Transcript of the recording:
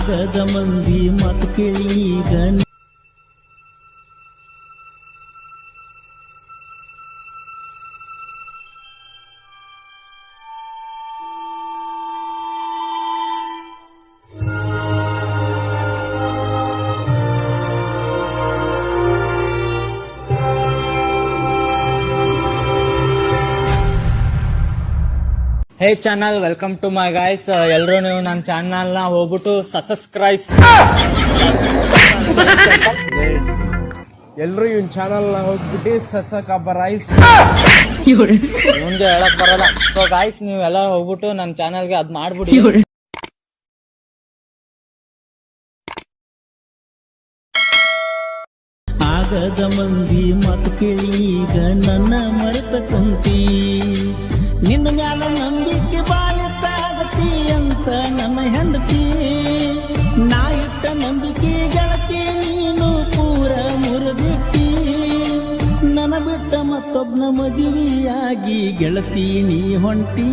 ಆಗದ ಮಂದಿ ಮಾತು ಕೇಳಿ ಈಗ hey channel, welcome to my guys. ಎಲ್ಲರೂ ನೀವು ನನ್ನ ಚಾನಲ್ನ ಹೋಗ್ಬಿಟ್ಟು ಸಬ್ಸ್ಕ್ರೈಬ್. ಎಲ್ರು ಇವನ್ ಚಾನಲ್ ಹೋಗ್ಬಿಟ್ಟು ಸಬ್ಸ್ಕ್ರೈಬ್ ಮುಂದೆ ಹೇಳಕ್ ಬರಲ್ಲ. ಸೊ ಗೈಸ್, ನೀವೆಲ್ಲ ಹೋಗ್ಬಿಟ್ಟು ನನ್ನ ಚಾನಲ್ಗೆ ಅದ್ ಮಾಡ್ಬಿಡಿ. ಆಗದ ಮಂದಿ ಮಾತು ಕೇಳಿ ಈಗ ನನ್ನ ಮರೆತ ಕುಂತಿ. ನಿನ್ನ ಮ್ಯಾಲ ನಂಬಿಕೆ ಬಾಳತ್ತಾಗತಿ ಅಂತ ನನ್ನ ಹೆಂಡತಿ. ನಾ ಇಟ್ಟ ನಂಬಿಕೆ ಗೆಳತಿ ನೀನು ಪೂರ ಮುರಿದಿಟ್ಟಿ. ನನ್ನ ಬಿಟ್ಟ ಮತ್ತೊಬ್ನ ಮದುವೆಯಾಗಿ ಗೆಳತಿ ನೀ ಹೊಂಟಿ.